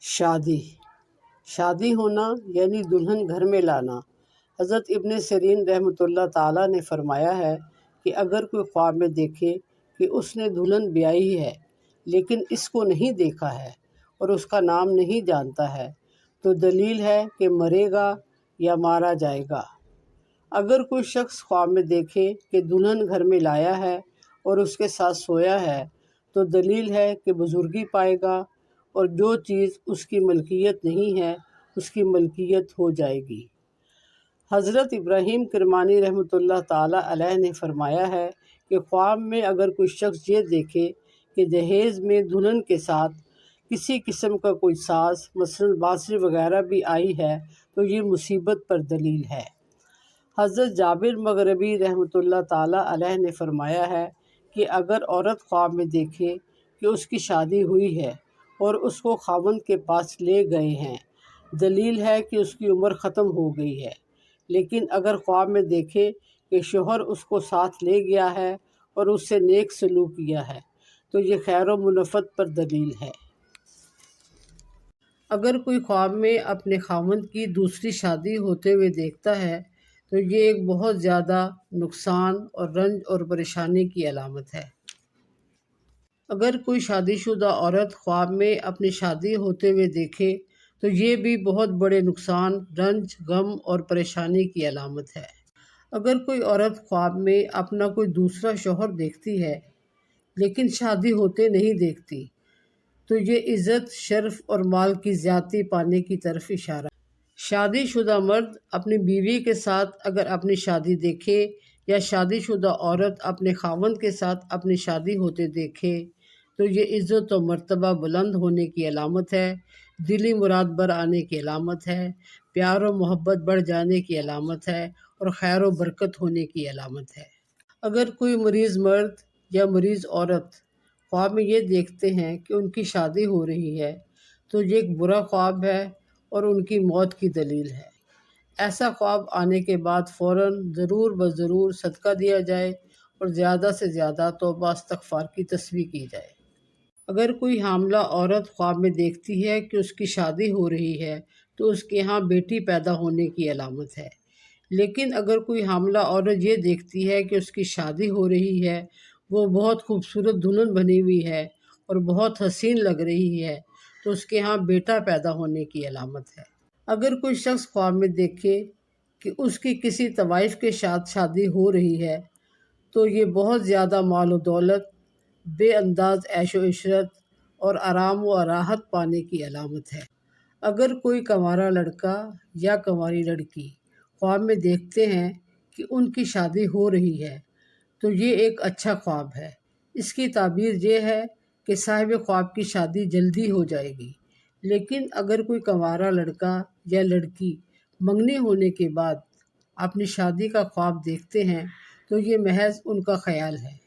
شادی ہونا یعنی دلہن گھر میں لانا۔ حضرت ابن سیرین رحمۃ اللہ تعالیٰ نے فرمایا ہے کہ اگر کوئی خواب میں دیکھے کہ اس نے دلہن بیائی ہے لیکن اس کو نہیں دیکھا ہے اور اس کا نام نہیں جانتا ہے تو دلیل ہے کہ مرے گا یا مارا جائے گا۔ اگر کوئی شخص خواب میں دیکھے کہ دلہن گھر میں لایا ہے اور اس کے ساتھ سویا ہے تو دلیل ہے کہ بزرگی پائے گا اور جو چیز اس کی ملکیت نہیں ہے اس کی ملکیت ہو جائے گی۔ حضرت ابراہیم کرمانی رحمۃ اللہ تعالیٰ علیہ نے فرمایا ہے کہ خواب میں اگر کوئی شخص یہ دیکھے کہ جہیز میں دلہن کے ساتھ کسی قسم کا کوئی ساز مثلاً بانسری وغیرہ بھی آئی ہے تو یہ مصیبت پر دلیل ہے۔ حضرت جابر مغربی رحمۃ اللہ تعالیٰ علیہ نے فرمایا ہے کہ اگر عورت خواب میں دیکھے کہ اس کی شادی ہوئی ہے اور اس کو خاوند کے پاس لے گئے ہیں، دلیل ہے کہ اس کی عمر ختم ہو گئی ہے۔ لیکن اگر خواب میں دیکھے کہ شوہر اس کو ساتھ لے گیا ہے اور اس سے نیک سلوک کیا ہے تو یہ خیر و منفعت پر دلیل ہے۔ اگر کوئی خواب میں اپنے خاوند کی دوسری شادی ہوتے ہوئے دیکھتا ہے تو یہ ایک بہت زیادہ نقصان اور رنج اور پریشانی کی علامت ہے۔ اگر کوئی شادی شدہ عورت خواب میں اپنی شادی ہوتے ہوئے دیکھے تو یہ بھی بہت بڑے نقصان، رنج، غم اور پریشانی کی علامت ہے۔ اگر کوئی عورت خواب میں اپنا کوئی دوسرا شوہر دیکھتی ہے لیکن شادی ہوتے نہیں دیکھتی تو یہ عزت، شرف اور مال کی زیادتی پانے کی طرف اشارہ ہے۔ شادی شدہ مرد اپنی بیوی کے ساتھ اگر اپنی شادی دیکھے یا شادی شدہ عورت اپنے خاوند کے ساتھ اپنی شادی ہوتے دیکھے تو یہ عزت و مرتبہ بلند ہونے کی علامت ہے، دلی مراد بر آنے کی علامت ہے، پیار و محبت بڑھ جانے کی علامت ہے اور خیر و برکت ہونے کی علامت ہے۔ اگر کوئی مریض مرد یا مریض عورت خواب میں یہ دیکھتے ہیں کہ ان کی شادی ہو رہی ہے تو یہ ایک برا خواب ہے اور ان کی موت کی دلیل ہے۔ ایسا خواب آنے کے بعد فوراً ضرور بضرور صدقہ دیا جائے اور زیادہ سے زیادہ توبہ استغفار کی تسبیح کی جائے۔ اگر کوئی حاملہ عورت خواب میں دیکھتی ہے کہ اس کی شادی ہو رہی ہے تو اس کے ہاں بیٹی پیدا ہونے کی علامت ہے۔ لیکن اگر کوئی حاملہ عورت یہ دیکھتی ہے کہ اس کی شادی ہو رہی ہے، وہ بہت خوبصورت دلہن بنی ہوئی ہے اور بہت حسین لگ رہی ہے تو اس کے ہاں بیٹا پیدا ہونے کی علامت ہے۔ اگر کوئی شخص خواب میں دیکھے کہ اس کی کسی طوائف کے ساتھ شادی ہو رہی ہے تو یہ بہت زیادہ مال و دولت، بے انداز عیش و عشرت اور آرام و راحت پانے کی علامت ہے۔ اگر کوئی کنوارا لڑکا یا کنواری لڑکی خواب میں دیکھتے ہیں کہ ان کی شادی ہو رہی ہے تو یہ ایک اچھا خواب ہے۔ اس کی تعبیر یہ ہے کہ صاحب خواب کی شادی جلدی ہو جائے گی۔ لیکن اگر کوئی کنوارا لڑکا یا لڑکی منگنی ہونے کے بعد اپنی شادی کا خواب دیکھتے ہیں تو یہ محض ان کا خیال ہے۔